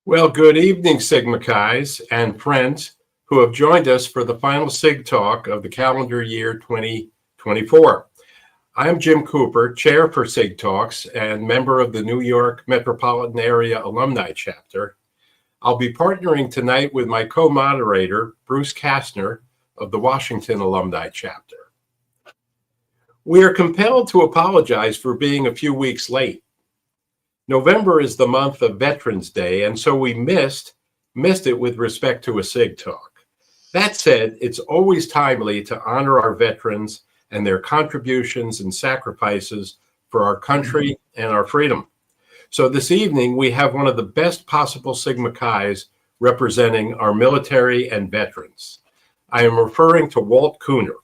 Well, good evening, Sigma Chi's and friends who have joined us for the final SIG Talk of the calendar year 2024. I am Jim Cooper, Chair for SigTalks and member of the New York Metropolitan Area Alumni Chapter. I'll be partnering tonight with my co-moderator, Bruce Kastner of the Washington Alumni Chapter. We are compelled to apologize for being a few weeks late. November is the month of Veterans Day, and so we missed it with respect to a SIG Talk. That said, it's always timely to honor our veterans and their contributions and sacrifices for our country and our freedom. So this evening, we have one of the best possible Sigma Chi's representing our military and veterans. I am referring to Walt Cooner.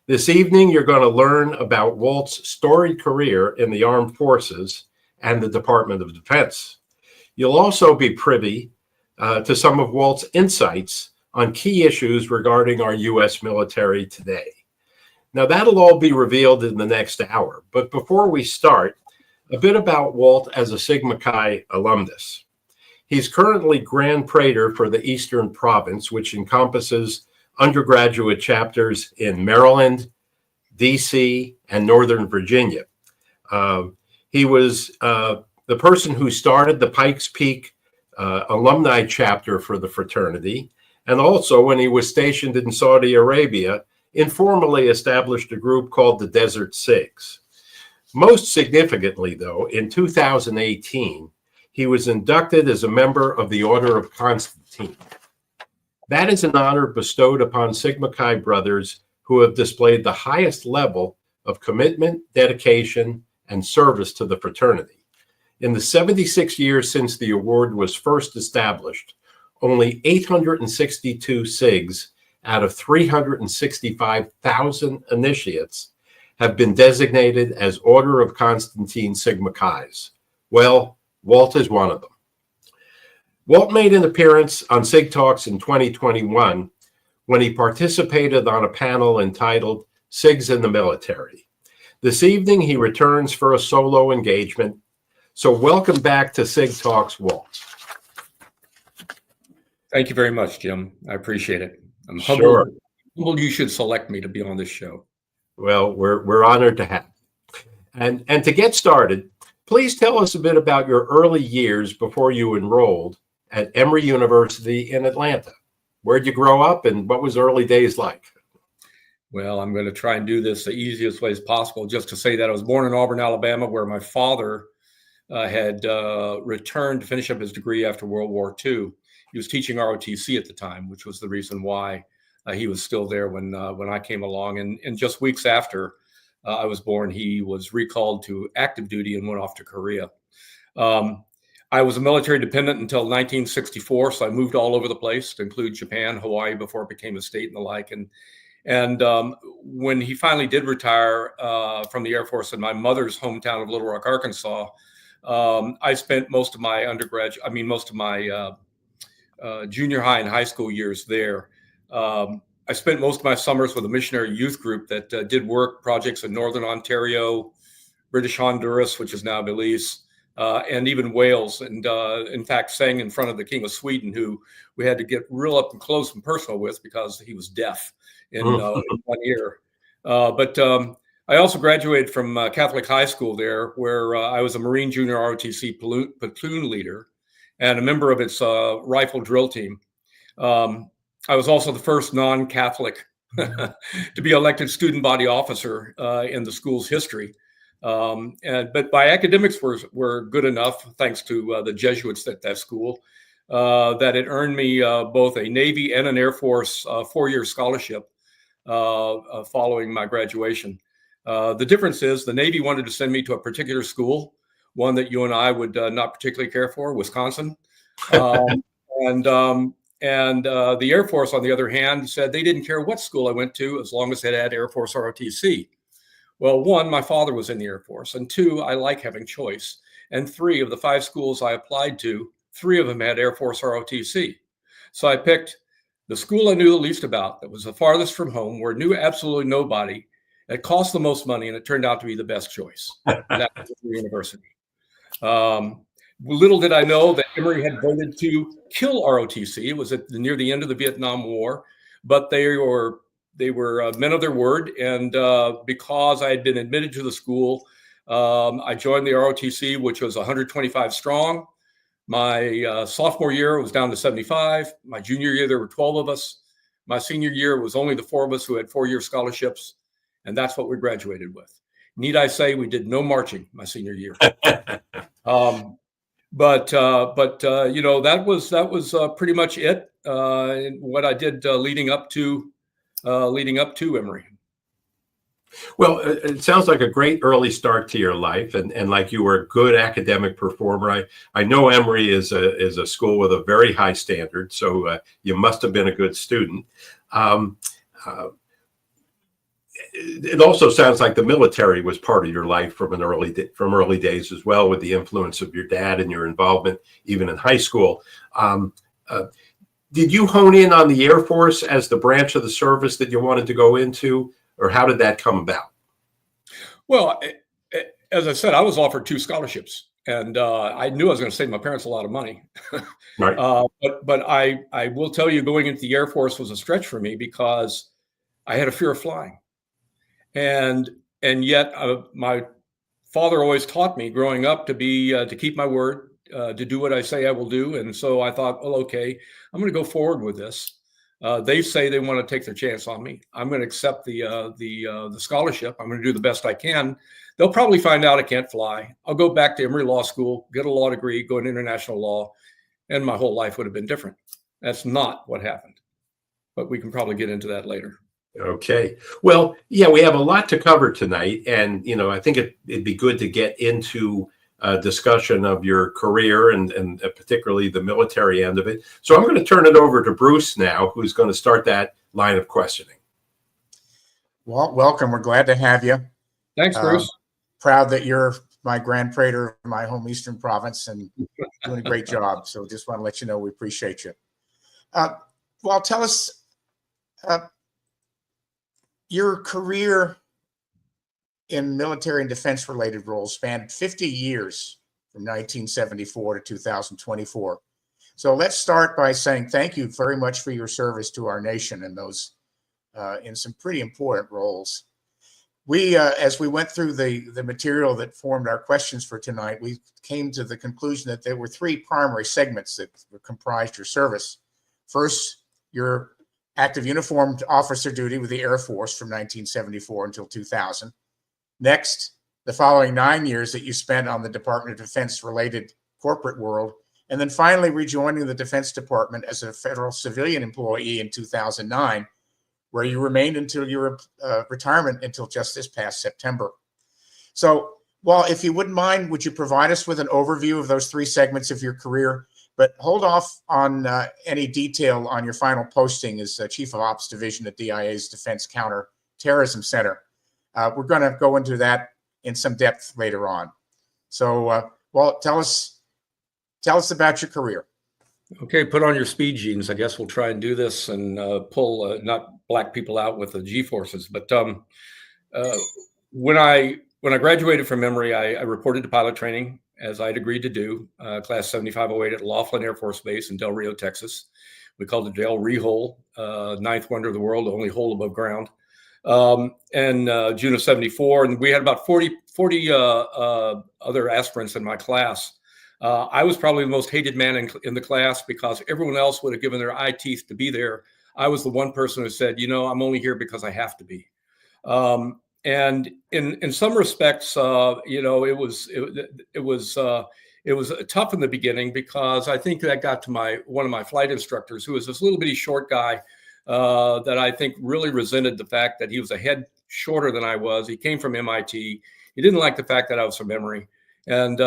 This evening, you're going to learn about Walt's storied career in the armed forces and the Department of Defense. You'll also be privy to some of Walt's insights on key issues regarding our U.S. military today. Now, that'll all be revealed in the next hour. But before we start, a bit about Walt as a Sigma Chi alumnus. He's currently Grand Praetor for the Eastern Province, which encompasses undergraduate chapters in Maryland, D.C., and Northern Virginia. He was the person who started the Pikes Peak alumni chapter for the fraternity, and also when he was stationed in Saudi Arabia, informally established a group called the Desert Sigs. Most significantly, though, in 2018, he was inducted as a member of the Order of Constantine. That is an honor bestowed upon Sigma Chi brothers who have displayed the highest level of commitment, dedication, and service to the fraternity. In the 76 years since the award was first established, only 862 SIGs out of 365,000 initiates have been designated as Order of Constantine Sigma Chi's. Well, Walt is one of them. Walt made an appearance on SIG Talks in 2021 when he participated on a panel entitled SIGs in the Military. This evening, he returns for a solo engagement. So welcome back to SIG Talks, Walt. Thank you very much, Jim. I appreciate it. I'm Sure. humbled you should select me to be on this show. Well, we're honored to have you. And to get started, please tell us a bit about your early years before you enrolled at Emory University in Atlanta. Where'd you grow up and what was early days like? Well, I'm going to try and do this the easiest way as possible. Just to say that I was born in Auburn, Alabama, where my father had returned to finish up his degree after World War II. He was teaching ROTC at the time, which was the reason why he was still there when I came along. And just weeks after I was born, he was recalled to active duty and went off to Korea. I was a military dependent until 1964, so I moved all over the place, to include Japan, Hawaii, before it became a state and the like. And when he finally did retire from the Air Force in my mother's hometown of Little Rock, Arkansas, I spent most of my junior high and high school years there. I spent most of my summers with a missionary youth group that did work projects in Northern Ontario, British Honduras, which is now Belize, and even Wales. And in fact, sang in front of the King of Sweden, who we had to get real up and close and personal with because he was deaf in one ear. But I also graduated from Catholic high school there, where I was a Marine Junior ROTC platoon leader and a member of its rifle drill team. I was also the first non-Catholic to be elected student body officer in the school's history. But my academics were good enough, thanks to the Jesuits at that school, that it earned me both a Navy and an Air Force 4-year scholarship following my graduation. The difference is the Navy wanted to send me to a particular school, one that you and I would not particularly care for, Wisconsin. And the Air Force, on the other hand, said they didn't care what school I went to as long as it had Air Force ROTC. Well, one, my father was in the Air Force, and two, I like having choice. And 3 of the 5 schools I applied to, 3 of them had Air Force ROTC. So I picked the school I knew the least about, that was the farthest from home, where I knew absolutely nobody. It cost the most money, and it turned out to be the best choice. And that was the university. Little did I know that Emory had voted to kill ROTC. It was near the end of the Vietnam War, but they were men of their word. And because I had been admitted to the school, I joined the ROTC, which was 125 strong. My sophomore year was down to 75. My junior year, there were 12 of us. My senior year was only the 4 of us who had 4-year scholarships, and that's what we graduated with. Need I say, we did no marching my senior year. But you know, that was pretty much it. What I did leading up to Emory. Well, it sounds like a great early start to your life, and like you were a good academic performer. I know Emory is a school with a very high standard, so you must have been a good student. It also sounds like the military was part of your life from early days as well, with the influence of your dad and your involvement even in high school. Did you hone in on the Air Force as the branch of the service that you wanted to go into, or how did that come about? Well, as I said, I was offered 2 scholarships, and I knew I was going to save my parents a lot of money. Right. But I will tell you, going into the Air Force was a stretch for me because I had a fear of flying. And yet my father always taught me growing up to keep my word, to do what I say I will do. And so I thought, well, okay, I'm going to go forward with this. They say they want to take their chance on me. I'm going to accept the scholarship. I'm going to do the best I can. They'll probably find out I can't fly. I'll go back to Emory Law School, get a law degree, go into international law, and my whole life would have been different. That's not what happened, but we can probably get into that later. Okay. Well, yeah, we have a lot to cover tonight, and I think it'd be good to get into a discussion of your career and particularly the military end of it. So I'm going to turn it over to Bruce now, who's going to start that line of questioning. Well, welcome. We're glad to have you. Thanks, Bruce. Proud that you're my Grand Praetor of my home Eastern Province and doing a great job. So just want to let you know we appreciate you. Well, tell us. Your career in military and defense related roles spanned 50 years from 1974 to 2024. So let's start by saying thank you very much for your service to our nation in those in some pretty important roles. We, as we went through the material that formed our questions for tonight, we came to the conclusion that there were 3 primary segments that comprised your service. First, your active uniformed officer duty with the Air Force from 1974 until 2000. Next, the following 9 years that you spent on the Department of Defense related corporate world. And then finally rejoining the Defense Department as a federal civilian employee in 2009, where you remained until your retirement until just this past September. So, well, if you wouldn't mind, would you provide us with an overview of those 3 segments of your career? But hold off on any detail on your final posting as Chief of Ops Division at DIA's Defense Counterterrorism Center. We're going to go into that in some depth later on. So, Walt, tell us about your career. Okay, put on your speed jeans. I guess we'll try and do this and pull not black people out with the G-forces. But when I graduated from Emory, I reported to pilot training, as I'd agreed to do, class 7508 at Laughlin Air Force Base in Del Rio, Texas. We called it Del Rio Hole, 9th wonder of the world, the only hole above ground. And June of 74, and we had about 40 other aspirants in my class. I was probably the most hated man in the class because everyone else would have given their eye teeth to be there. I was the one person who said, I'm only here because I have to be. And in some respects, it was tough in the beginning because I think that got to one of my flight instructors, who was this little bitty short guy that I think really resented the fact that he was a head shorter than I was. He came from MIT. He didn't like the fact that I was from Emory, and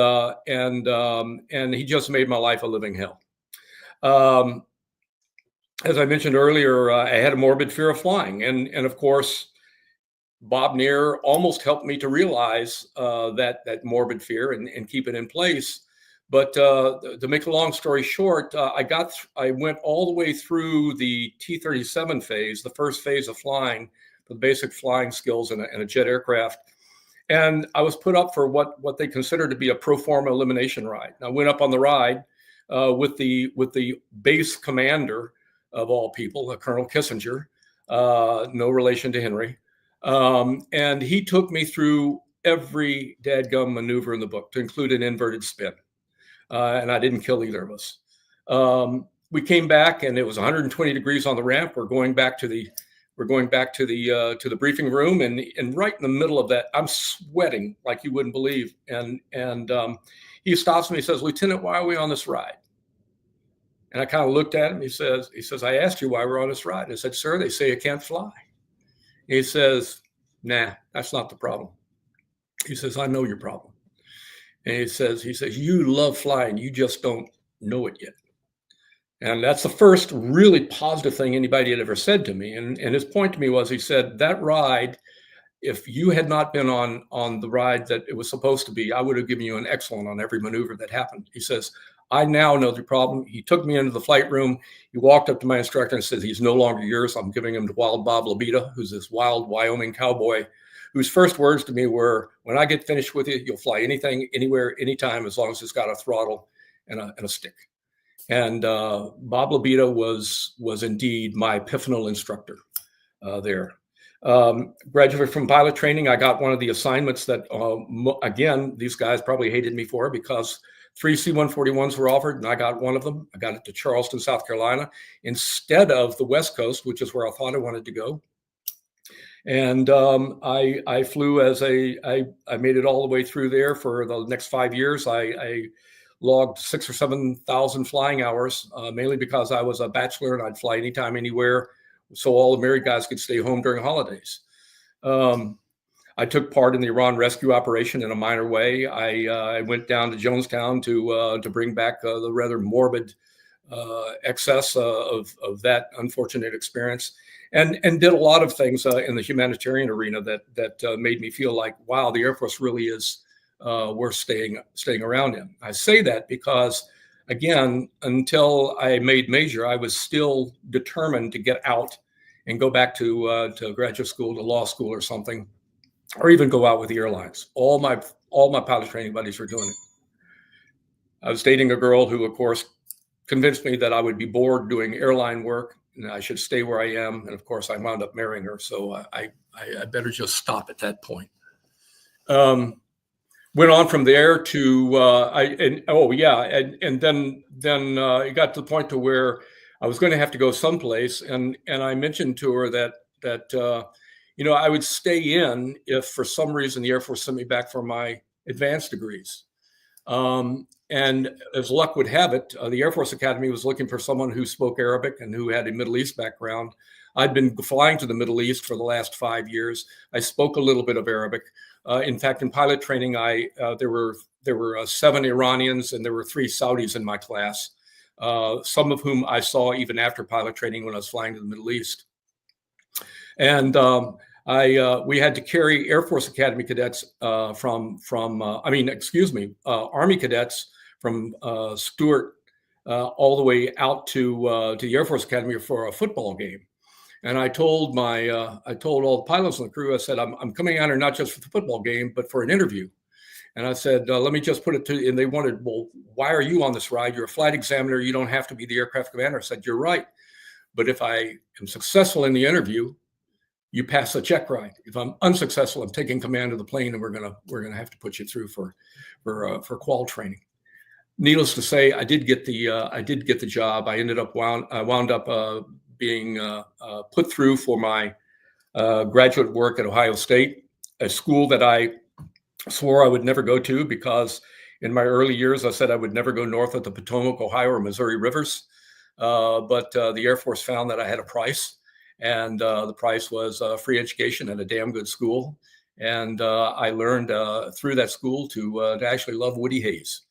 he just made my life a living hell. As I mentioned earlier, I had a morbid fear of flying, and of course, Bob Neer almost helped me to realize that morbid fear and keep it in place. But to make a long story short, I went all the way through the T-37 phase, the first phase of flying, the basic flying skills in a jet aircraft. And I was put up for what they consider to be a pro forma elimination ride. I went up on the ride with the base commander of all people, Colonel Kissinger, no relation to Henry. And he took me through every dadgum maneuver in the book, to include an inverted spin. And I didn't kill either of us. We came back, and it was 120 degrees on the ramp. We're going back to the briefing room, and right in the middle of that, I'm sweating like you wouldn't believe. And he stops me. He says, "Lieutenant, why are we on this ride?" And I kind of looked at him. He says, "I asked you why we're on this ride." And I said, "Sir, they say you can't fly." He says, "Nah, that's not the problem." He says, "I know your problem." And he says, "You love flying. You just don't know it yet." And that's the first really positive thing anybody had ever said to me. And his point to me was, he said, that ride, if you had not been on the ride that it was supposed to be, I would have given you an excellent on every maneuver that happened. He says, "I now know the problem." He took me into the flight room. He walked up to my instructor and said, "He's no longer yours. I'm giving him to Wild Bob Labita, who's this wild Wyoming cowboy, whose first words to me were, 'When I get finished with you, you'll fly anything, anywhere, anytime, as long as it's got a throttle and a stick.'" And Bob Labita was indeed my epiphanal instructor there. Graduated from pilot training. I got one of the assignments that, again, these guys probably hated me for, because 3 C-141s were offered, and I got one of them. I got it to Charleston, South Carolina, instead of the West Coast, which is where I thought I wanted to go. And I flew I made it all the way through there for the next 5 years. I logged 6,000 or 7,000 flying hours, mainly because I was a bachelor and I'd fly anytime, anywhere, so all the married guys could stay home during holidays. I took part in the Iran rescue operation in a minor way. I went down to Jonestown to bring back the rather morbid excess of that unfortunate experience, and did a lot of things in the humanitarian arena that made me feel like, wow, the Air Force really is worth staying around in. I say that because, again, until I made major, I was still determined to get out and go back to graduate school, to law school or something, or even go out with the airlines. All my pilot training buddies were doing it. I was dating a girl who, of course, convinced me that I would be bored doing airline work and I should stay where I am. And of course, I wound up marrying her. So I better just stop at that point. Went on from there to then it got to the point to where I was going to have to go someplace, and I mentioned to her that I would stay in if for some reason the Air Force sent me back for my advanced degrees. And as luck would have it, the Air Force Academy was looking for someone who spoke Arabic and who had a Middle East background. I'd been flying to the Middle East for the last 5 years. I spoke a little bit of Arabic. In fact, in pilot training, there were 7 Iranians and there were 3 Saudis in my class, some of whom I saw even after pilot training when I was flying to the Middle East. And we had to carry Air Force Academy cadets Army cadets from Stewart all the way out to the Air Force Academy for a football game. And I told all the pilots on the crew, I said, I'm coming out here not just for the football game, but for an interview. And I said, let me just put it to you. And they wanted, well, why are you on this ride? You're a flight examiner. You don't have to be the aircraft commander. I said, you're right. But if I am successful in the interview, you pass the check ride. If I'm unsuccessful, I'm taking command of the plane, and we're gonna have to put you through for qual training. Needless to say, I did get the job. I wound up being put through for my graduate work at Ohio State, a school that I swore I would never go to, because in my early years I said I would never go north of the Potomac, Ohio, or Missouri rivers. But the Air Force found that I had a price. And the price was free education at a damn good school. And I learned through that school to actually love Woody Hayes.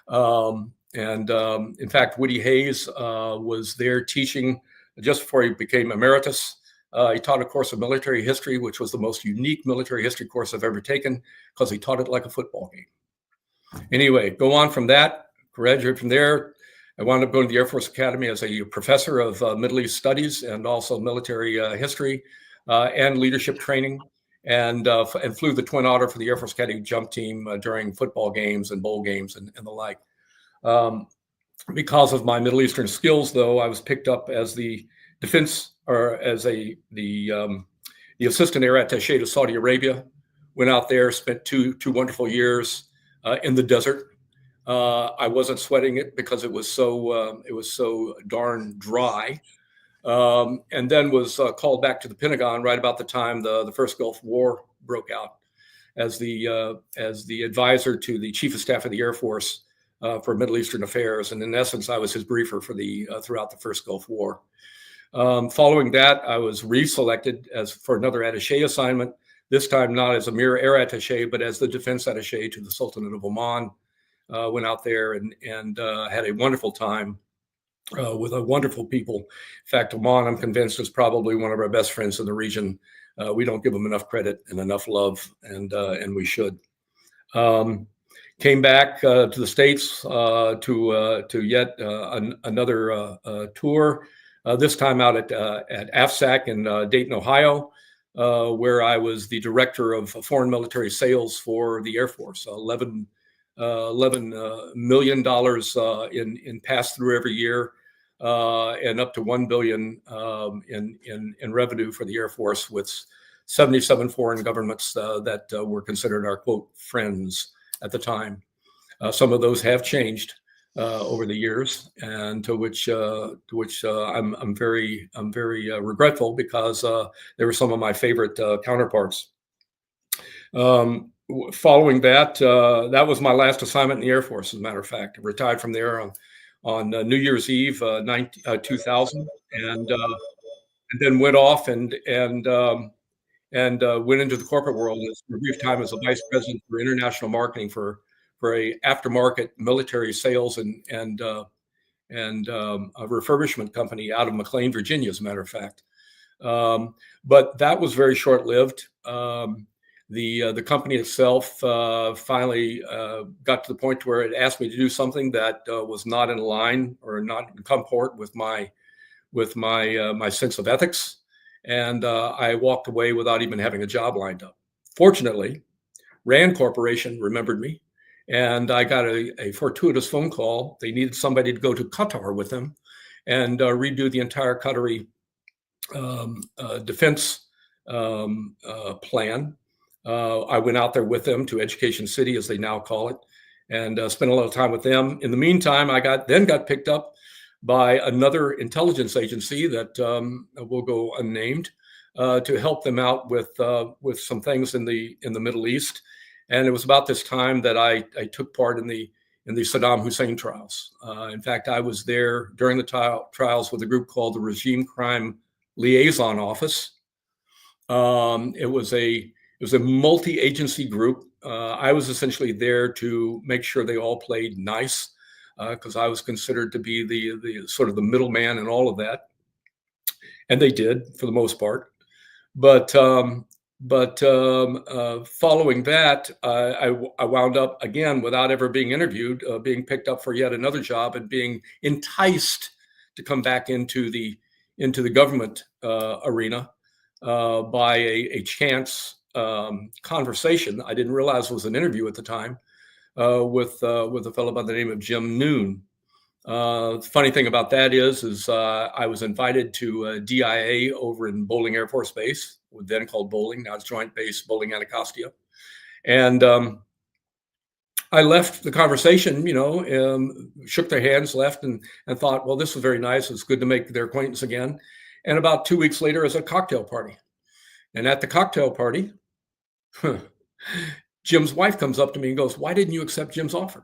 In fact, Woody Hayes was there teaching just before he became emeritus. He taught a course of military history, which was the most unique military history course I've ever taken, because he taught it like a football game. Anyway, go on from that, graduate from there. I wound up going to the Air Force Academy as a professor of Middle East studies and also military history and leadership training. and flew the Twin Otter for the Air Force Academy jump team during football games and bowl games and the like. Because of my Middle Eastern skills, though, I was picked up as the defense or as the assistant air attaché to Saudi Arabia. Went out there, spent two wonderful years in the desert. I wasn't sweating it because it was so darn dry. And then was called back to the Pentagon right about the time the first Gulf War broke out as the advisor to the Chief of Staff of the Air Force for Middle Eastern affairs. And in essence, I was his briefer for throughout the first Gulf War. Following that, I was reselected for another attaché assignment, this time not as a mere air attaché, but as the defense attaché to the Sultanate of Oman. Went out there and had a wonderful time with wonderful people. In fact, Oman, I'm convinced, is probably one of our best friends in the region. We don't give them enough credit and enough love, and we should. Came back to the States to yet another tour. This time out at AFSAC in Dayton, Ohio, where I was the director of foreign military sales for the Air Force. $11 million in pass through every year, and up to $1 billion in revenue for the Air Force, with 77 foreign governments that were considered our quote friends at the time. Some of those have changed over the years, and to which I'm very regretful, because they were some of my favorite counterparts. Following that, that was my last assignment in the Air Force. As a matter of fact, I retired from there on New Year's Eve, 2000, and then went off and went into the corporate world for a brief time as a vice president for international marketing for a aftermarket military sales and a refurbishment company out of McLean, Virginia, as a matter of fact. But that was very short-lived. The company itself finally got to the point where it asked me to do something that was not in line or not in comport with my sense of ethics, and I walked away without even having a job lined up. Fortunately, Rand Corporation remembered me, and I got a fortuitous phone call. They needed somebody to go to Qatar with them and redo the entire Qatari defense plan. I went out there with them to Education City, as they now call it, and spent a lot of time with them. In the meantime, I got picked up by another intelligence agency that will go unnamed to help them out with some things in the Middle East. And it was about this time that I took part in the Saddam Hussein trials. In fact, I was there during the trials with a group called the Regime Crime Liaison Office. It was a multi-agency group. I was essentially there to make sure they all played nice, because I was considered to be the sort of the middleman in all of that, and they did for the most part. But following that, I wound up again, without ever being interviewed, being picked up for yet another job and being enticed to come back into the government arena by a chance conversation. I didn't realize it was an interview at the time with a fellow by the name of Jim Noon. The funny thing about that is I was invited to DIA over in Bolling Air Force Base, then called Bolling, now it's Joint Base Bolling Anacostia. And I left the conversation, shook their hands, left, and thought, well, this was very nice. It's good to make their acquaintance again. And about 2 weeks later, is a cocktail party. And at the cocktail party, Jim's wife comes up to me and goes, "Why didn't you accept Jim's offer?"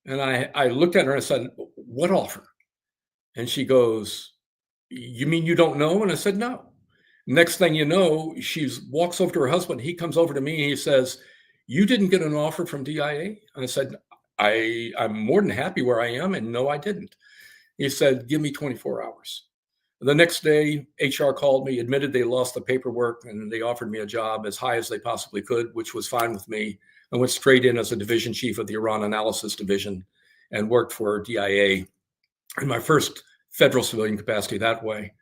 And I looked at her and I said, "What offer?" And she goes, "You mean you don't know?" And I said, "No." Next thing you know, she walks over to her husband. He comes over to me and he says, "You didn't get an offer from DIA?" And I said, I'm more than happy where I am. And no, I didn't. He said, "Give me 24 hours. The next day, HR called me, admitted they lost the paperwork, and they offered me a job as high as they possibly could, which was fine with me. I went straight in as a division chief of the Iran Analysis Division and worked for DIA in my first federal civilian capacity that way.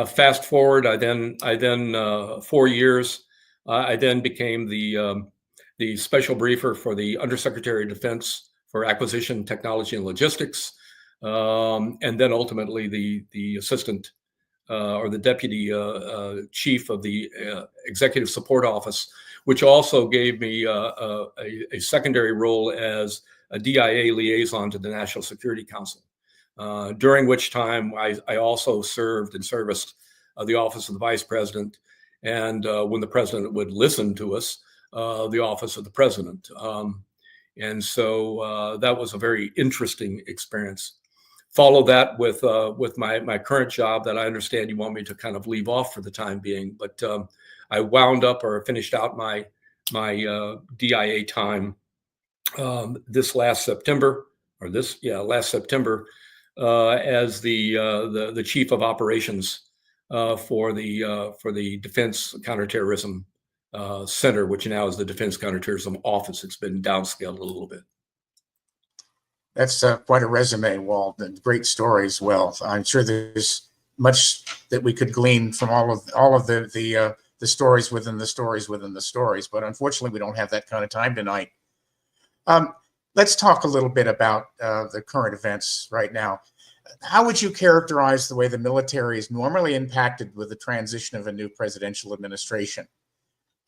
Fast forward, I then 4 years I then became the special briefer for the Undersecretary of Defense for Acquisition, Technology, and Logistics, and then ultimately the assistant or the deputy chief of the Executive Support Office, which also gave me a secondary role as a DIA liaison to the National Security Council, during which time I also served and serviced the Office of the Vice President, and when the President would listen to us, the Office of the President. And so that was a very interesting experience. Follow that with my current job that I understand you want me to kind of leave off for the time being, but I wound up or finished out my DIA time last September as the chief of operations for the Defense Counterterrorism Center, which now is the Defense Counterterrorism Office. It's been downscaled a little bit. That's quite a resume, Walt, and great story as well. I'm sure there's much that we could glean from all of the stories within the stories within the stories, but unfortunately, we don't have that kind of time tonight. Let's talk a little bit about the current events right now. How would you characterize the way the military is normally impacted with the transition of a new presidential administration?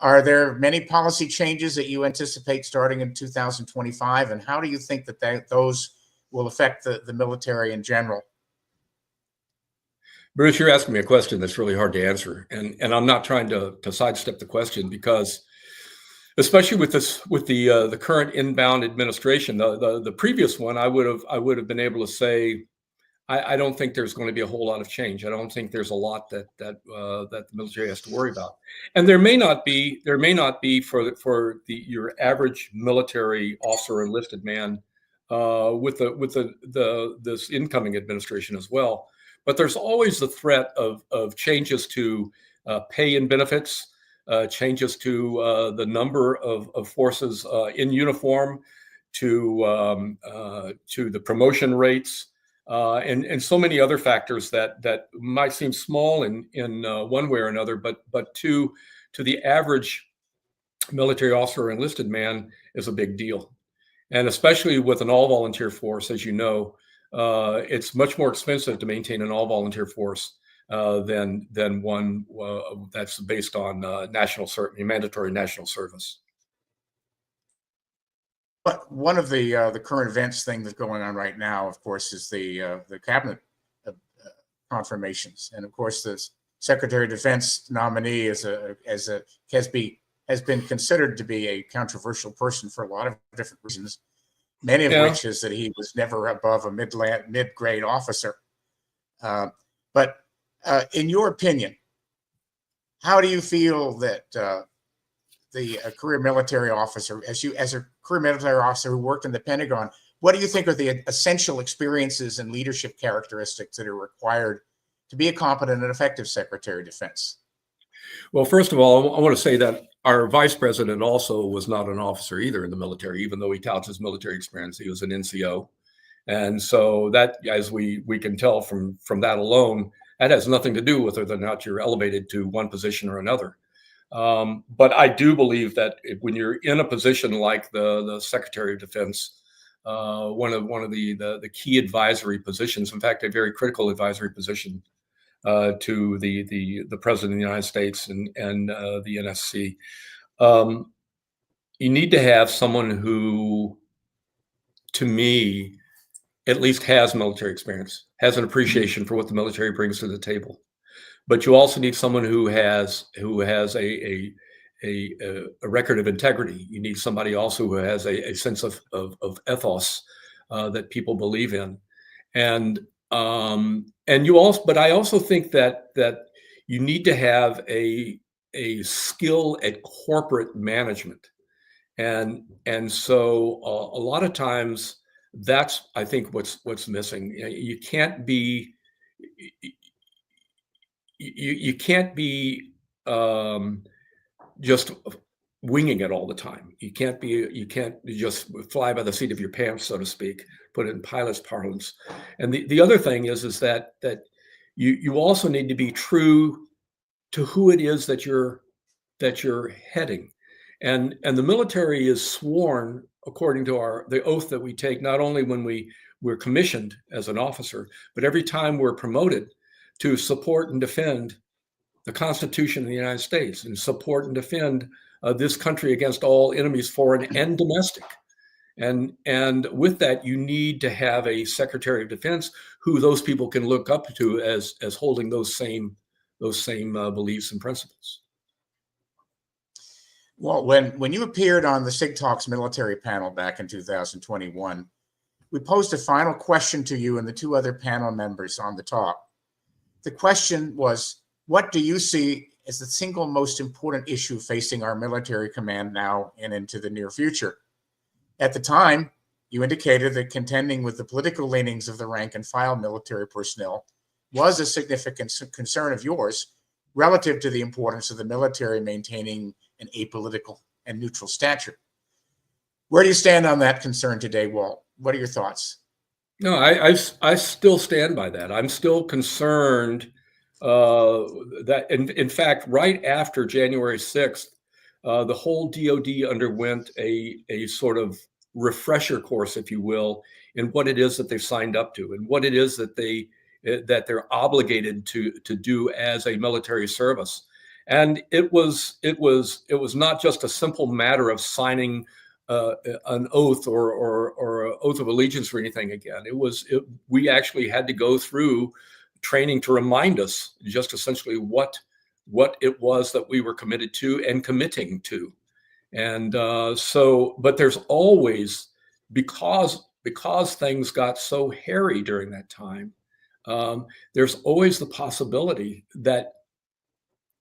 Are there many policy changes that you anticipate starting in 2025? And how do you think that those will affect the military in general? Bruce, you're asking me a question that's really hard to answer. And I'm not trying to sidestep the question, because especially with the current inbound administration, the previous one, I would have been able to say, I don't think there's going to be a whole lot of change. I don't think there's a lot that the military has to worry about, and there may not be for your average military officer enlisted man with this incoming administration as well. But there's always the threat of changes to pay and benefits, changes to the number of forces in uniform, to the promotion rates. And so many other factors that might seem small in one way or another, but to the average military officer or enlisted man is a big deal. And especially with an all-volunteer force, as you know, it's much more expensive to maintain an all-volunteer force than one that's based on mandatory national service. But one of the current events thing that's going on right now, of course, is the cabinet confirmations, and of course, the Secretary of Defense nominee has been considered to be a controversial person for a lot of different reasons. Many of which is that he was never above a mid-grade officer. But in your opinion, how do you feel that the career military officer, as a career military officer who worked in the Pentagon, what do you think are the essential experiences and leadership characteristics that are required to be a competent and effective Secretary of Defense? Well, first of all, I want to say that our vice president also was not an officer either in the military, even though he touts his military experience. He was an NCO. And so that, as we can tell from that alone, that has nothing to do with whether or not you're elevated to one position or another. But I do believe that when you're in a position like the Secretary of Defense, one of the key advisory positions, in fact, a very critical advisory position to the President of the United States and the NSC, you need to have someone who, to me, at least has military experience, has an appreciation for what the military brings to the table. But you also need someone who has a record of integrity. You need somebody also who has a sense of ethos that people believe in, and you also. But I also think that you need to have a skill at corporate management, and so a lot of times that's, I think, what's missing. You can't be. You can't be just winging it all the time. You can't just fly by the seat of your pants, so to speak, put it in pilot's parlance. And the other thing is that you also need to be true to who it is that you're that you're heading. And the military is sworn according to the oath that we take, not only when we're commissioned as an officer, but every time we're promoted, to support and defend the Constitution of the United States and support and defend this country against all enemies, foreign and domestic. And with that, you need to have a Secretary of Defense who those people can look up to as holding those same beliefs and principles. Well, when you appeared on the SigTalks military panel back in 2021, we posed a final question to you and the two other panel members on the talk. The question was, what do you see as the single most important issue facing our military command now and into the near future? At the time, you indicated that contending with the political leanings of the rank and file military personnel was a significant concern of yours relative to the importance of the military maintaining an apolitical and neutral stature. Where do you stand on that concern today, Walt? What are your thoughts? No, I still stand by that. I'm still concerned that, in fact, right after January 6th, the whole DoD underwent a sort of refresher course, if you will, in what it is that they've signed up to and what it is that they're obligated to do as a military service. And it was not just a simple matter of signing an oath or an oath of allegiance or anything again. We actually had to go through training to remind us just essentially what it was that we were committed to and committing to. And but there's always, because things got so hairy during that time, there's always the possibility that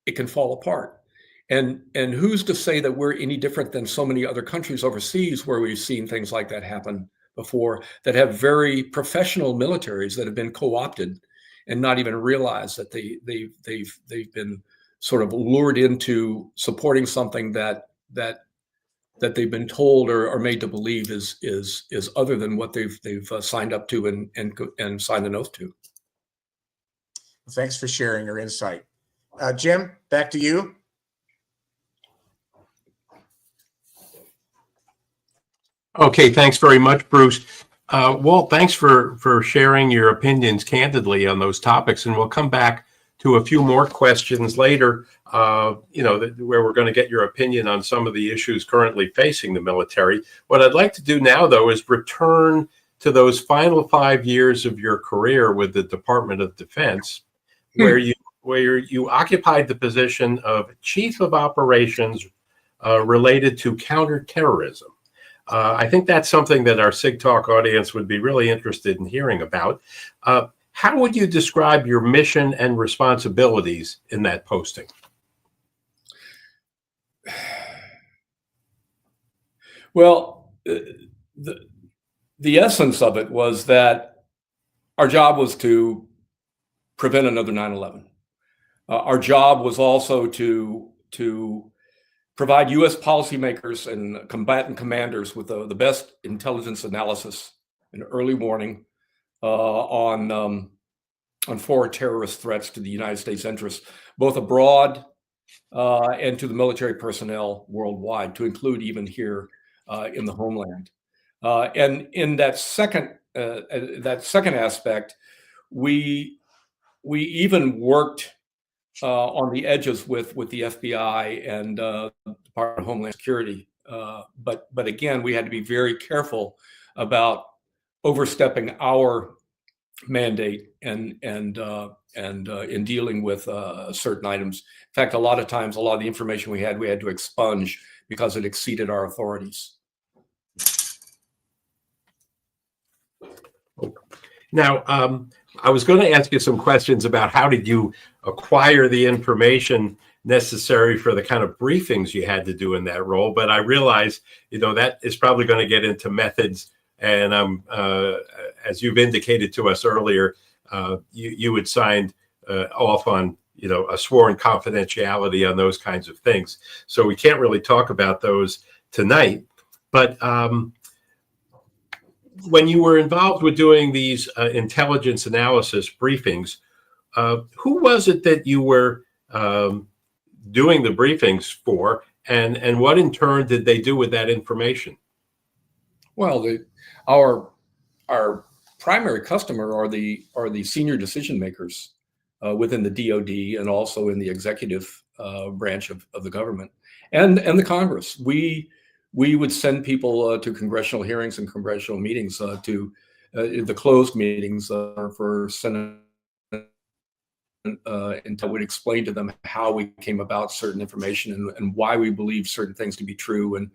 it can fall apart. And who's to say that we're any different than so many other countries overseas where we've seen things like that happen before, that have very professional militaries that have been co-opted and not even realize that they've been sort of lured into supporting something that they've been told or made to believe is other than what they've signed up to and signed an oath to. Thanks for sharing your insight. Jim, back to you. Okay, thanks very much, Bruce. Walt, thanks for sharing your opinions candidly on those topics, and we'll come back to a few more questions later, where we're going to get your opinion on some of the issues currently facing the military. What I'd like to do now, though, is return to those final 5 years of your career with the Department of Defense, where you occupied the position of Chief of Operations related to counterterrorism. I think that's something that our SigTalk audience would be really interested in hearing about. How would you describe your mission and responsibilities in that posting? Well, the essence of it was that our job was to prevent another 9/11. Our job was also to provide U.S. policymakers and combatant commanders with the best intelligence analysis and early warning on foreign terrorist threats to the United States interests, both abroad and to the military personnel worldwide, to include even here in the homeland. And in that second aspect, we even worked on the edges with the FBI and Department of Homeland Security. But again, we had to be very careful about overstepping our mandate and in dealing with certain items. In fact, a lot of times, a lot of the information we had to expunge because it exceeded our authorities. Now, I was going to ask you some questions about how did you acquire the information necessary for the kind of briefings you had to do in that role, but I realize, that is probably going to get into methods, and as you've indicated to us earlier, you had signed off on, a sworn confidentiality on those kinds of things. So we can't really talk about those tonight, but when you were involved with doing these intelligence analysis briefings, who was it that you were doing the briefings for, and what in turn did they do with that information? Well, our primary customer are the senior decision makers within the DoD and also in the executive branch of the government and the Congress. We would send people to congressional hearings and congressional meetings to the closed meetings for Senate. And I would explain to them how we came about certain information and why we believe certain things to be true, and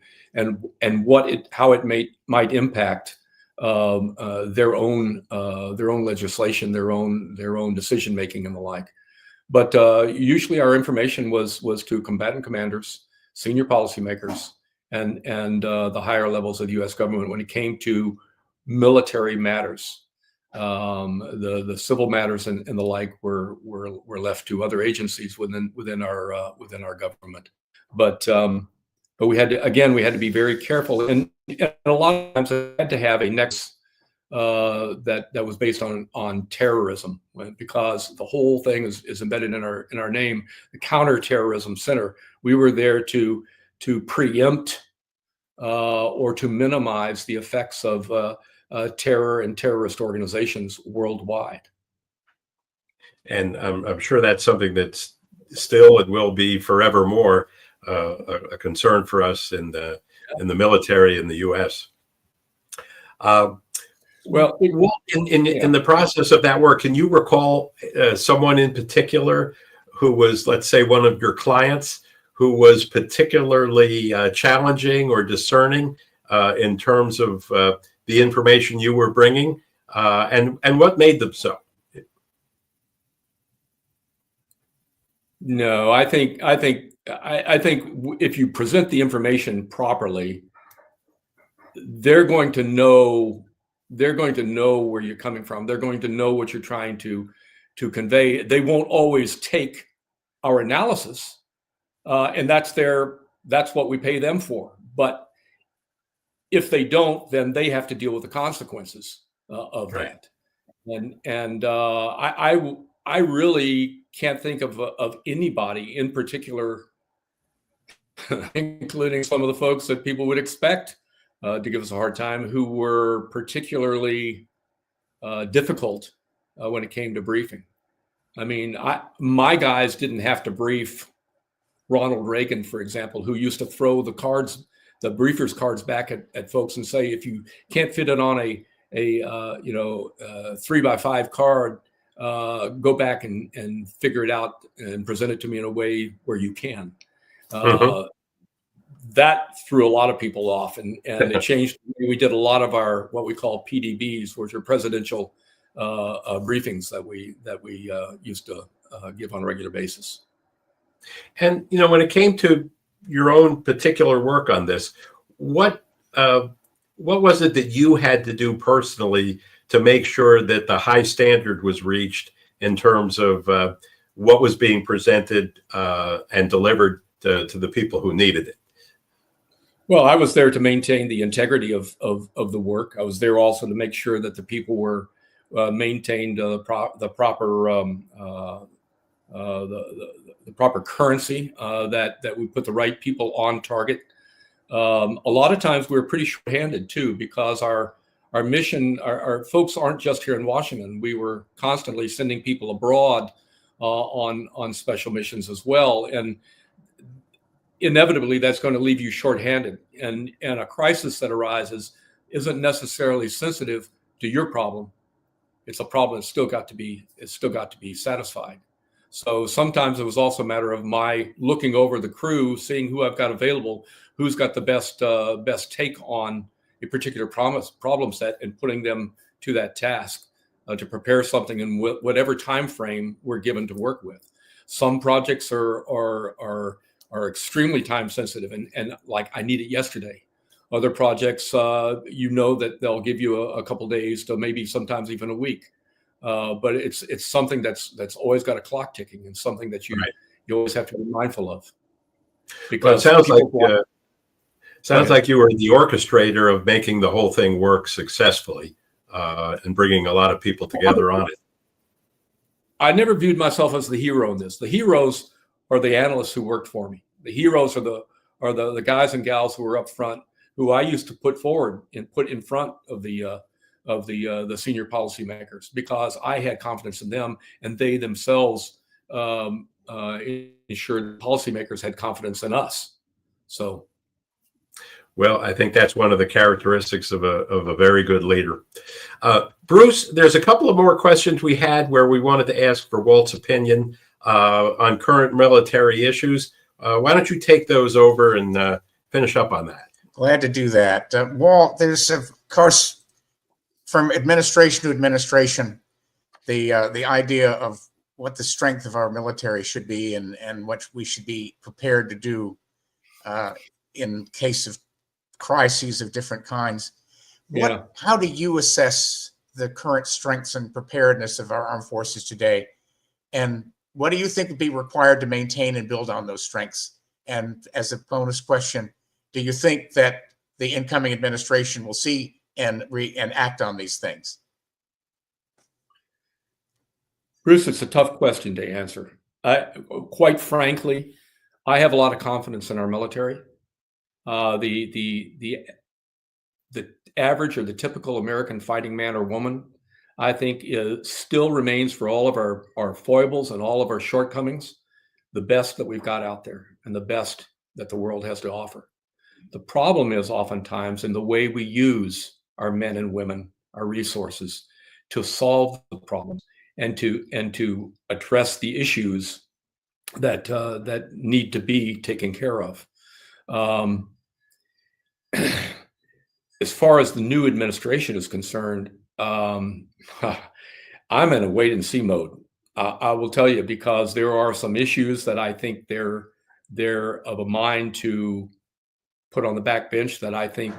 how it might impact their own legislation, their own decision making, and the like. But usually our information was to combatant commanders, senior policymakers, and the higher levels of the U.S. government when it came to military matters. The civil matters and the like were left to other agencies within our government. But we had to be very careful, and a lot of times I had to have a nexus that was based on terrorism, because the whole thing is embedded in our name, the Counterterrorism Center. We were there to preempt or to minimize the effects of terror and terrorist organizations worldwide. And I'm sure that's something that's still and will be forevermore a concern for us in the military in the U.S. Well, in the process of that work, can you recall someone in particular who was, let's say, one of your clients who was particularly challenging or discerning in terms of the information you were bringing, and what made them so? No, I think if you present the information properly, they're going to know where you're coming from. They're going to know what you're trying to convey. They won't always take our analysis, and that's what we pay them for. But if they don't, then they have to deal with the consequences of that. And I really can't think of anybody in particular, including some of the folks that people would expect to give us a hard time, who were particularly difficult when it came to briefing. I mean, my guys didn't have to brief Ronald Reagan, for example, who used to throw the briefers' cards back at folks and say, if you can't fit it on a 3x5 card, go back and figure it out and present it to me in a way where you can. That threw a lot of people off, and it changed. We did a lot of our what we call PDBs, which are presidential briefings that we used to give on a regular basis. And when it came to your own particular work on this, what was it that you had to do personally to make sure that the high standard was reached in terms of what was being presented and delivered to the people who needed it? Well, I was there to maintain the integrity of the work. I was there also to make sure that the people were maintained the proper currency, that we put the right people on target. A lot of times we were pretty short-handed too, because our mission, our folks aren't just here in Washington. We were constantly sending people abroad on special missions as well, and inevitably that's going to leave you short-handed. And a crisis that arises isn't necessarily sensitive to your problem. It's a problem that's still got to be satisfied. So sometimes it was also a matter of my looking over the crew, seeing who I've got available, who's got the best take on a particular problem set, and putting them to that task to prepare something in whatever time frame we're given to work with. Some projects are extremely time sensitive and like, I need it yesterday. Other projects, that they'll give you a couple days to maybe sometimes even a week. But it's something that's always got a clock ticking, and something that you always have to be mindful of. Because it sounds like you were the orchestrator of making the whole thing work successfully and bringing a lot of people together on it. I never viewed myself as the hero in this. The heroes are the analysts who worked for me. The heroes are the guys and gals who were up front, who I used to put forward and put in front of the senior policymakers, because I had confidence in them, and they themselves ensured policymakers had confidence in us. So, well, I think that's one of the characteristics of a very good leader. Bruce, there's a couple of more questions we had where we wanted to ask for Walt's opinion on current military issues. Why don't you take those over and finish up on that? Glad to do that. Walt, there's, of course, from administration to administration, the idea of what the strength of our military should be and what we should be prepared to do in case of crises of different kinds. How do you assess the current strengths and preparedness of our armed forces today? And what do you think would be required to maintain and build on those strengths? And as a bonus question, do you think that the incoming administration will see and act on these things? Bruce, it's a tough question to answer. Quite frankly, I have a lot of confidence in our military. The average or the typical American fighting man or woman, I think, still remains, for all of our foibles and all of our shortcomings, the best that we've got out there and the best that the world has to offer. The problem is oftentimes in the way we use our men and women, our resources, to solve the problems and to address the issues that need to be taken care of. As far as the new administration is concerned, I'm in a wait and see mode. I will tell you, because there are some issues that I think they're of a mind to put on the back bench that I think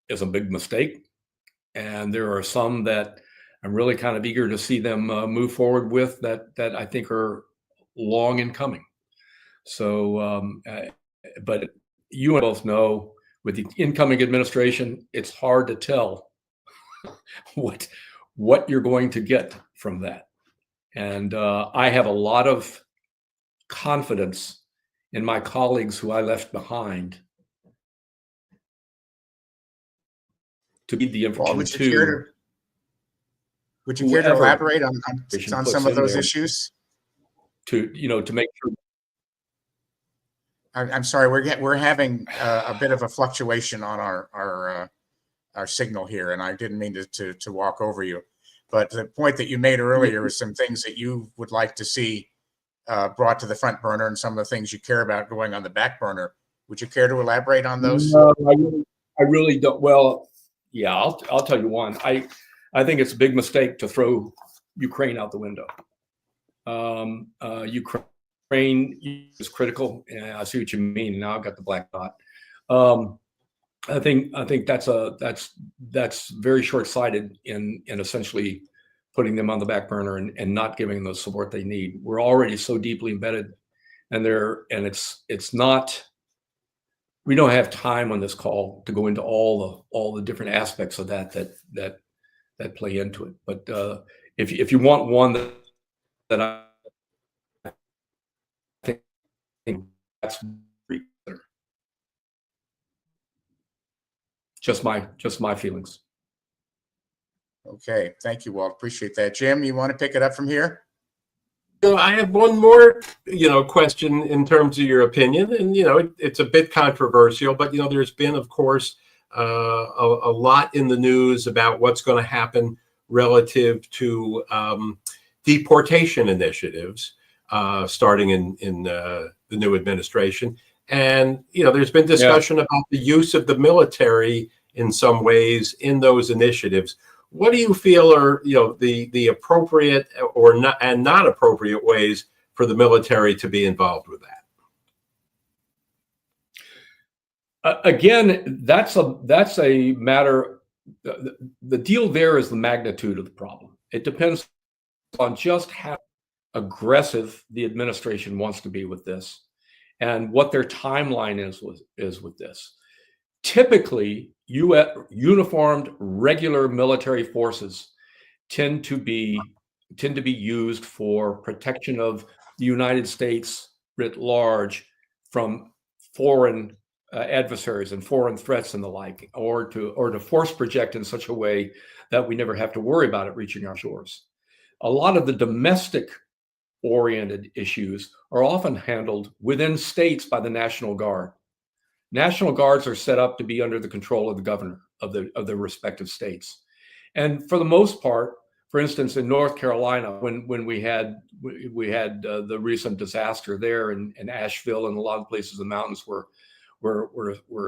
is a big mistake. And there are some that I'm really kind of eager to see them move forward with that I think are long in coming. So, but you and both know, with the incoming administration, it's hard to tell what you're going to get from that. And I have a lot of confidence in my colleagues who I left behind to be the information. Would you care to elaborate on some of those issues? To make sure. I'm sorry, we're having a bit of a fluctuation on our signal here, and I didn't mean to walk over you. But the point that you made earlier is some things that you would like to see brought to the front burner, and some of the things you care about going on the back burner. Would you care to elaborate on those? No, I really don't. Well, yeah, I'll tell you one. I think it's a big mistake to throw Ukraine out the window. Ukraine is critical, and I see what you mean. Now I've got the black dot. I think that's very short-sighted in essentially putting them on the back burner and not giving them the support they need. We're already so deeply embedded, and it's not. We don't have time on this call to go into all the different aspects of that play into it. But if you want one that I think that's just my feelings. Okay, thank you, Walt. Appreciate that. Jim, you want to pick it up from here? I have one more, question in terms of your opinion, and it's a bit controversial, but there's been, of course, a lot in the news about what's going to happen relative to deportation initiatives starting in the new administration. And there's been discussion about the use of the military in some ways in those initiatives. What do you feel are the appropriate or not appropriate ways for the military to be involved with that? Again, that's a matter. The deal there is the magnitude of the problem. It depends on just how aggressive the administration wants to be with this, and what their timeline is with this. Typically, uniformed regular military forces tend to be used for protection of the United States writ large from foreign adversaries and foreign threats and the like, or to force project in such a way that we never have to worry about it reaching our shores. A lot of the domestic oriented issues are often handled within states by the National Guard. National Guards are set up to be under the control of the governor of the respective states. And for the most part, for instance, in North Carolina, when we had the recent disaster there in Asheville and a lot of places in the mountains were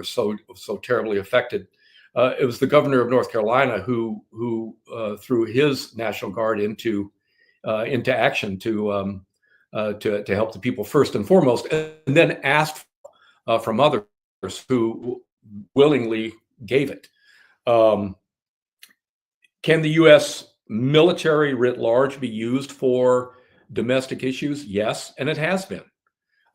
so terribly affected, it was the governor of North Carolina who threw his National Guard into action to help the people first and foremost, and then asked from others who willingly gave it. Can the U.S. military writ large be used for domestic issues? Yes, and it has been.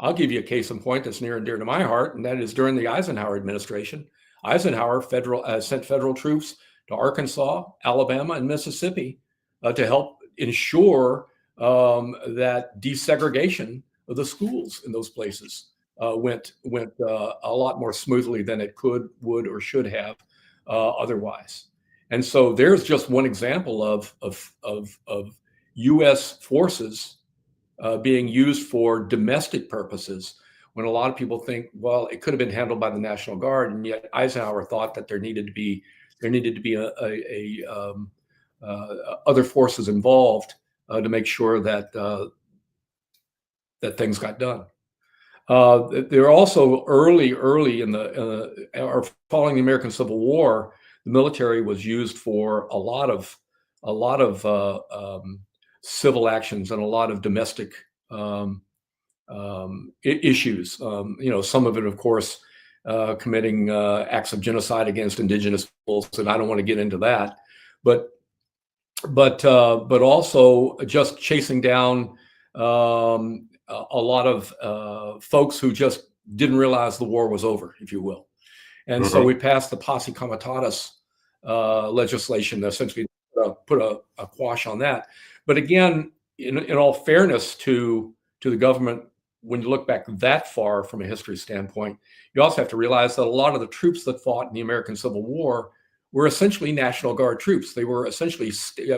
I'll give you a case in point that's near and dear to my heart, and that is during the Eisenhower administration. Eisenhower sent federal troops to Arkansas, Alabama, and Mississippi to help ensure that desegregation of the schools in those places went a lot more smoothly than it could, would, or should have otherwise. And so there's just one example of U.S. forces being used for domestic purposes, when a lot of people think, well, it could have been handled by the National Guard, and yet Eisenhower thought that there needed to be other forces involved to make sure that that things got done. They're also early in or following the American Civil War, the military was used for a lot of civil actions and a lot of domestic issues. Some of it, of course, committing acts of genocide against indigenous peoples, and I don't want to get into that, but also just chasing down a lot of folks who just didn't realize the war was over, if you will. And so we passed the Posse Comitatus legislation that essentially put a quash on that. But again, in all fairness to the government, when you look back that far from a history standpoint, you also have to realize that a lot of the troops that fought in the American Civil War were essentially National Guard troops. They were essentially,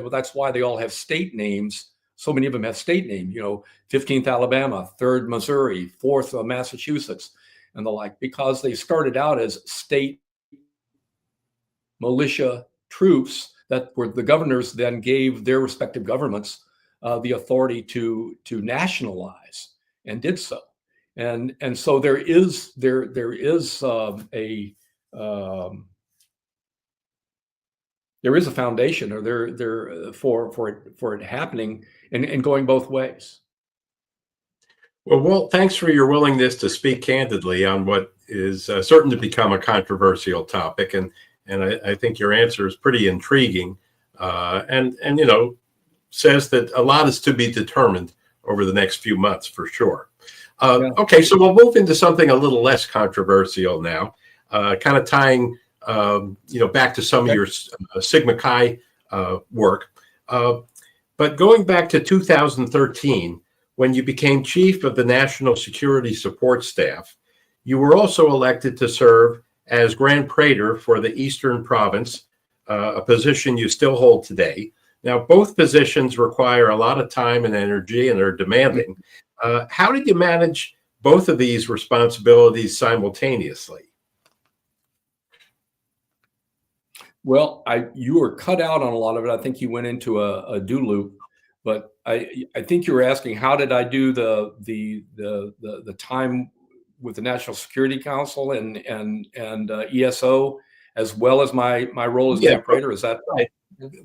that's why they all have state names. So many of them have state names, 15th Alabama, 3rd Missouri, 4th Massachusetts, and the like, because they started out as state militia troops that were the governors then gave their respective governments the authority to nationalize, and did so. And so there is a foundation, or there for it happening and going both ways. Well, Walt, thanks for your willingness to speak candidly on what is certain to become a controversial topic, and I think your answer is pretty intriguing, and says that a lot is to be determined over the next few months for sure. Okay, so we'll move into something a little less controversial now, kind of tying back to some of your Sigma Chi work. But going back to 2013, when you became chief of the National Security Support Staff, you were also elected to serve as Grand Praetor for the Eastern Province, a position you still hold today. Now, both positions require a lot of time and energy and are demanding. How did you manage both of these responsibilities simultaneously? Well, you were cut out on a lot of it. I think you went into a do loop, but I think you were asking, how did I do the time with the National Security Council and ESO, as well as my role as Grand Praetor? Is that right?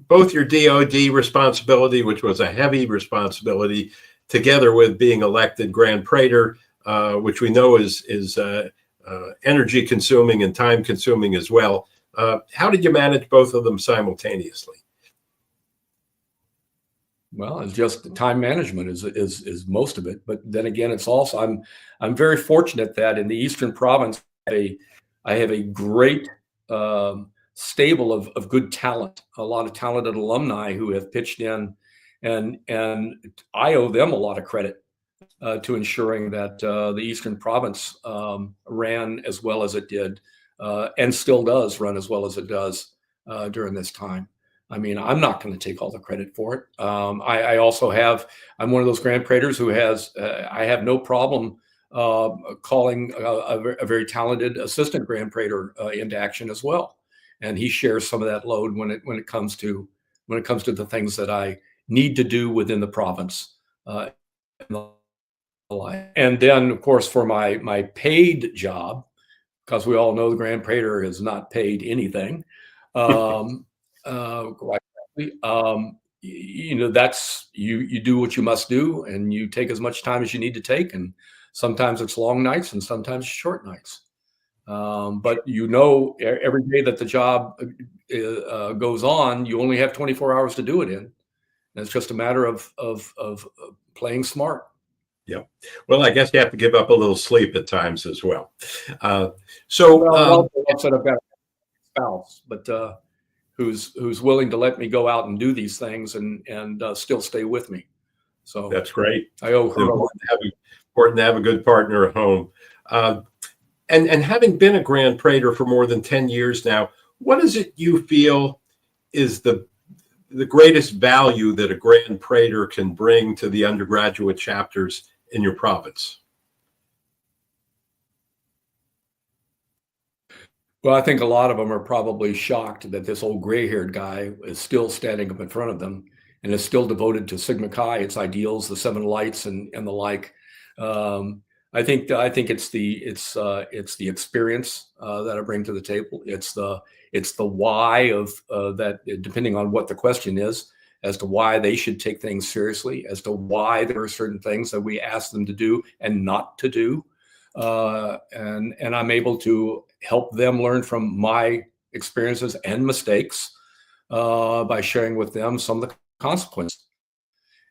Both your DoD responsibility, which was a heavy responsibility, together with being elected Grand Praetor, which we know is energy consuming and time consuming as well. How did you manage both of them simultaneously? Well, it's just time management is most of it. But then again, it's also I'm very fortunate that in the Eastern Province I have a great stable of good talent, a lot of talented alumni who have pitched in, and I owe them a lot of credit to ensuring that the Eastern Province ran as well as it did, and still does run as well as it does during this time. I mean, I'm not going to take all the credit for it. I also I'm one of those Grand Praters who I have no problem calling a very talented assistant Grand Prater into action as well. And he shares some of that load when it comes to the things that I need to do within the province. And then, of course, for my paid job, because we all know the Grand Prater is not paid anything. Quite frankly, that's you do what you must do, and you take as much time as you need to take, and sometimes it's long nights and sometimes short nights. But every day that the job goes on, you only have 24 hours to do it in. And it's just a matter of playing smart. Yeah. Well, I guess you have to give up a little sleep at times as well. I've got a spouse, but who's willing to let me go out and do these things and still stay with me. So that's great. I owe her. Important to have a good partner at home. And having been a Grand Prater for more than 10 years now, what is it you feel is the greatest value that a Grand Prater can bring to the undergraduate chapters in your province? Well, I think a lot of them are probably shocked that this old gray-haired guy is still standing up in front of them and is still devoted to Sigma Chi, its ideals, the seven lights, and the like. I think it's the experience that I bring to the table. It's the why of that, depending on what the question is, as to why they should take things seriously, as to why there are certain things that we ask them to do and not to do. And I'm able to help them learn from my experiences and mistakes by sharing with them some of the consequences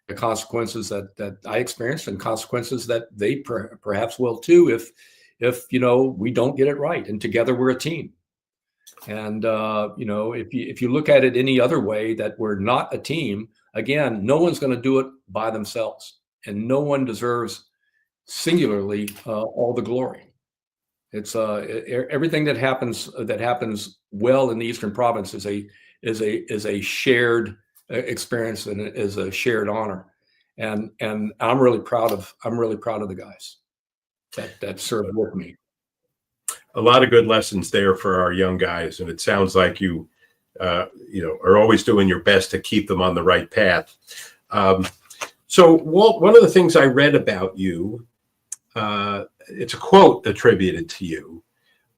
that I experienced, and consequences that they perhaps will too if we don't get it right. And together we're a team. And if you look at it any other way, that we're not a team, again, no one's going to do it by themselves, and no one deserves singularly all the glory. It's everything that happens well in the Eastern Province is a shared experience, and is a shared honor. And I'm really proud of the guys that served with me. A lot of good lessons there for our young guys, and it sounds like you are always doing your best to keep them on the right path. So, Walt, one of the things I read about you, it's a quote attributed to you.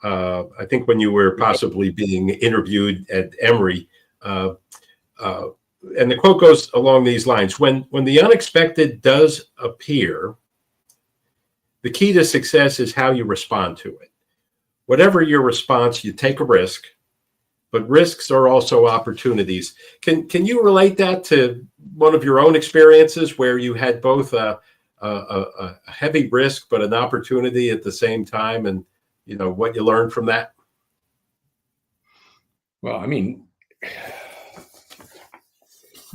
I think when you were possibly being interviewed at EMORY, and the quote goes along these lines: when the unexpected does appear, the key to success is how you respond to it. Whatever your response, you take a risk, but risks are also opportunities. Can you relate that to one of your own experiences where you had both a heavy risk but an opportunity at the same time, and what you learned from that? Well, I mean,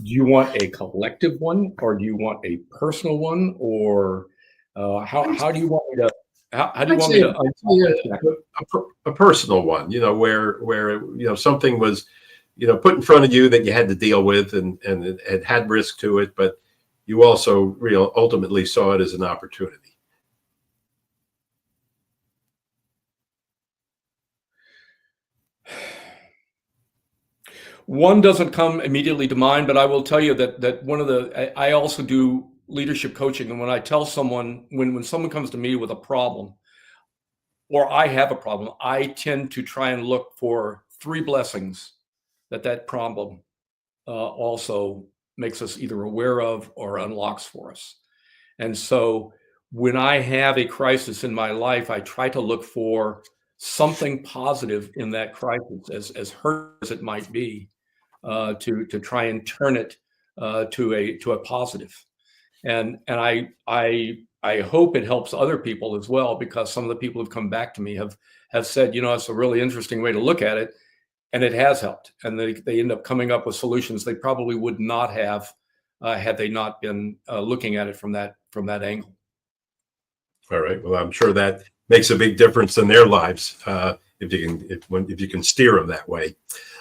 do you want a collective one, or do you want a personal one, or how do you want me to? How do you want me to? A personal one, where something was, put in front of you that you had to deal with, and it had risk to it, but you also ultimately saw it as an opportunity. One doesn't come immediately to mind, but I will tell you that I also do leadership coaching, and when I tell someone, when someone comes to me with a problem, or I have a problem, I tend to try and look for 3 blessings that problem also makes us either aware of or unlocks for us. And so when I have a crisis in my life, I try to look for something positive in that crisis, as hurt as it might be, to try and turn it to a positive. And I hope it helps other people as well, because some of the people who've come back to me have said, it's a really interesting way to look at it, and it has helped. And they end up coming up with solutions they probably would not have had they not been looking at it from that angle. All right. Well, I'm sure that makes a big difference in their lives if you can steer them that way.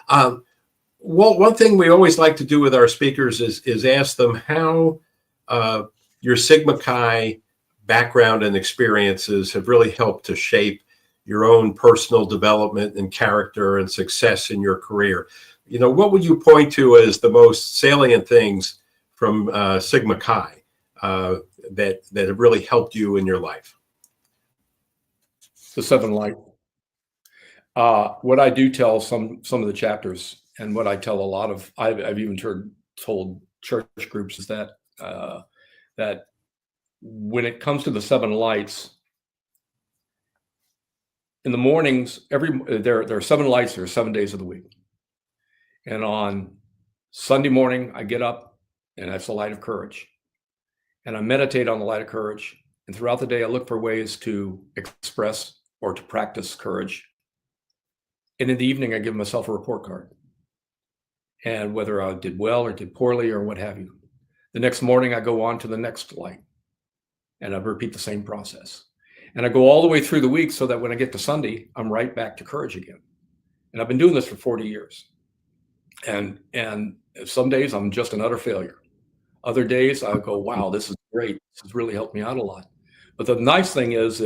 Well, one thing we always like to do with our speakers is ask them how your Sigma Chi background and experiences have really helped to shape your own personal development and character and success in your career. You know, what would you point to as the most salient things from Sigma Chi that have really helped you in your life? The seven light. What I do tell some of the chapters, and what I tell a lot of, I've even told church groups, is that that when it comes to the seven lights, in the mornings, there are seven lights. There are 7 days of the week, and on Sunday morning I get up, and that's the light of courage, and I meditate on the light of courage. And throughout the day, I look for ways to express or to practice courage. And in the evening, I give myself a report card, and whether I did well or did poorly or what have you. The next morning, I go on to the next light, and I repeat the same process. And I go all the way through the week so that when I get to Sunday, I'm right back to courage again. And I've been doing this for 40 years. And some days I'm just an utter failure. Other days I go, wow, this is great. This has really helped me out a lot. But the nice thing is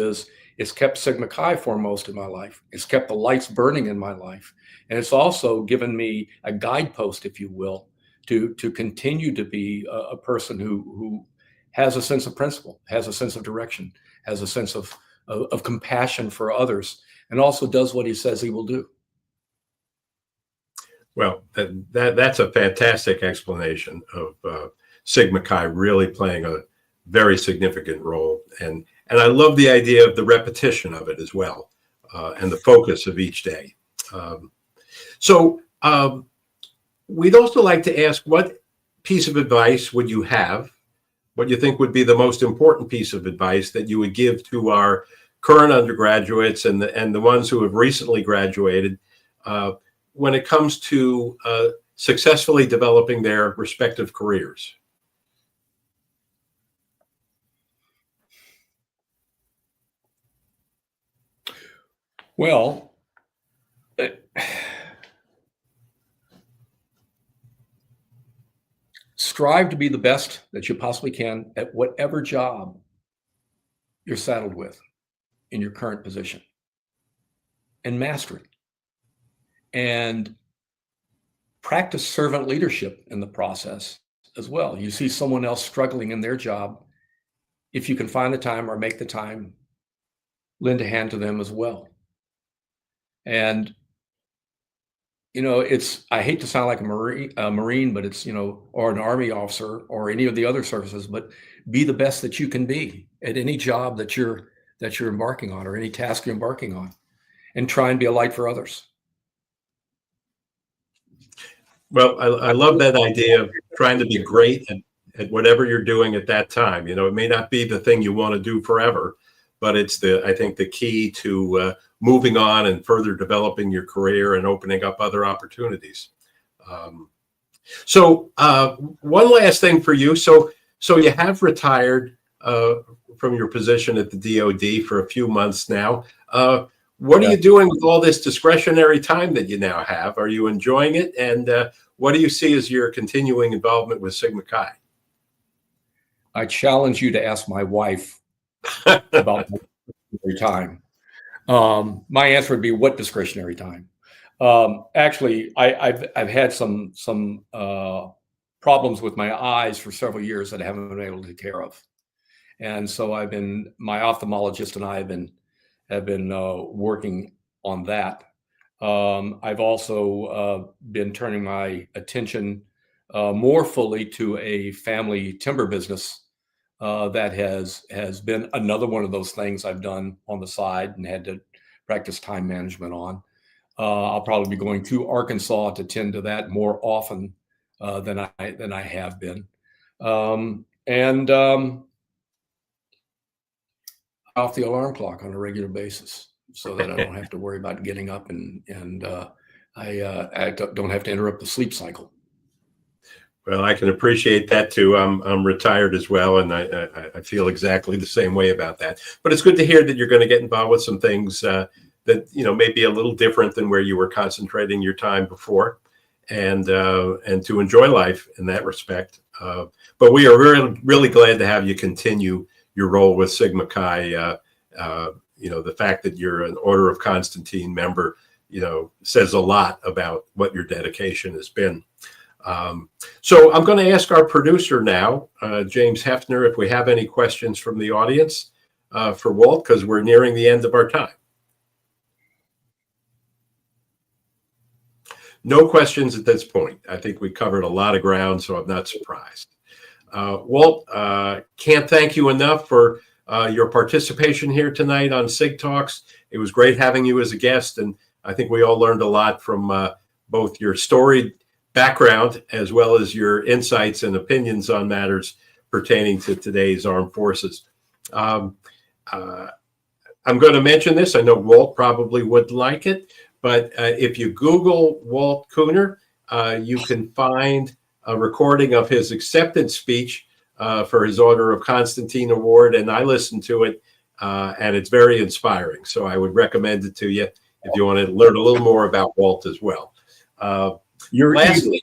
it's kept Sigma Chi foremost in my life. It's kept the lights burning in my life. And it's also given me a guidepost, if you will, to continue to be a person who has a sense of principle, has a sense of direction, has a sense of compassion for others, and also does what he says he will do. Well, that's a fantastic explanation of Sigma Chi really playing a very significant role. And I love the idea of the repetition of it as well, and the focus of each day. So we'd also like to ask, what piece of advice would you have, what you think would be the most important piece of advice that you would give to our current undergraduates and the ones who have recently graduated when it comes to successfully developing their respective careers? Well, strive to be the best that you possibly can at whatever job you're saddled with in your current position, and master it. And practice servant leadership in the process as well. You see someone else struggling in their job, if you can find the time or make the time, lend a hand to them as well. And you know, I hate to sound like a Marine, but it's, or an Army officer or any of the other services, but be the best that you can be at any job that you're embarking on, or any task you're embarking on, and try and be a light for others. Well, I love that idea of trying to be great at whatever you're doing at that time. You know, it may not be the thing you want to do forever, but it's I think the key to moving on and further developing your career and opening up other opportunities. So one last thing for you. So you have retired from your position at the DoD for a few months now. What are you doing with all this discretionary time that you now have? Are you enjoying it? And what do you see as your continuing involvement with Sigma Chi? I challenge you to ask my wife about discretionary time. My answer would be, what discretionary time? Actually, I've had some problems with my eyes for several years that I haven't been able to take care of, and so my ophthalmologist and I have been working on that. I've also been turning my attention more fully to a family timber business that has been another one of those things I've done on the side and had to practice time management on. I'll probably be going to Arkansas to tend to that more often than I have been. Off the alarm clock on a regular basis, so that I don't have to worry about getting up and I don't have to interrupt the sleep cycle. Well, I can appreciate that too. I'm retired as well, and I feel exactly the same way about that. But it's good to hear that you're going to get involved with some things that may be a little different than where you were concentrating your time before, and to enjoy life in that respect. But we are really glad to have you continue your role with Sigma Chi. The fact that you're an Order of Constantine member, says a lot about what your dedication has been. So I'm going to ask our producer now, James Hefner, if we have any questions from the audience for Walt, because we're nearing the end of our time. No questions at this point. I think we covered a lot of ground, so I'm not surprised. Walt, can't thank you enough for your participation here tonight on SigTalks. It was great having you as a guest, and I think we all learned a lot from both your storied background as well as your insights and opinions on matters pertaining to today's armed forces. I'm going to mention this. I know Walt probably would like it, but if you Google Walt Cooner, you can find a recording of his acceptance speech for his Order of Constantine Award, and I listened to it, and it's very inspiring. So I would recommend it to you if you want to learn a little more about Walt as well. Lastly,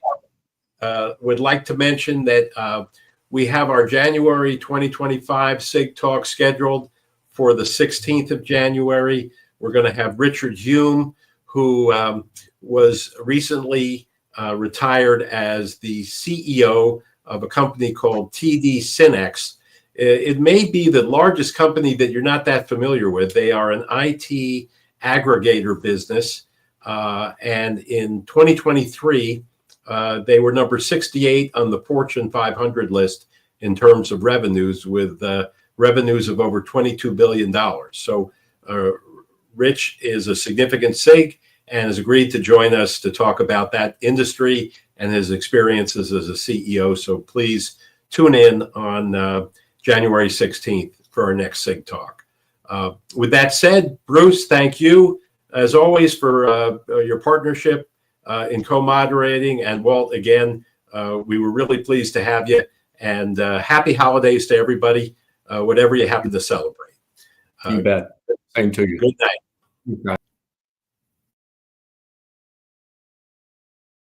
would like to mention that we have our January 2025 SIG Talk scheduled for the 16th of January. We're going to have Richard Hume, who was recently retired as the CEO of a company called TD SYNNEX. It may be the largest company that you're not that familiar with. They are an IT aggregator business. And in 2023, they were number 68 on the Fortune 500 list in terms of revenues, with revenues of over $22 billion. So Rich is a significant SIG and has agreed to join us to talk about that industry and his experiences as a CEO. So please tune in on January 16th for our next SIG Talk. With that said, Bruce, thank you as always for your partnership in co-moderating. And Walt, again, we were really pleased to have you, and happy holidays to everybody, whatever you happen to celebrate. You bet. Same to you. Good night. Good night.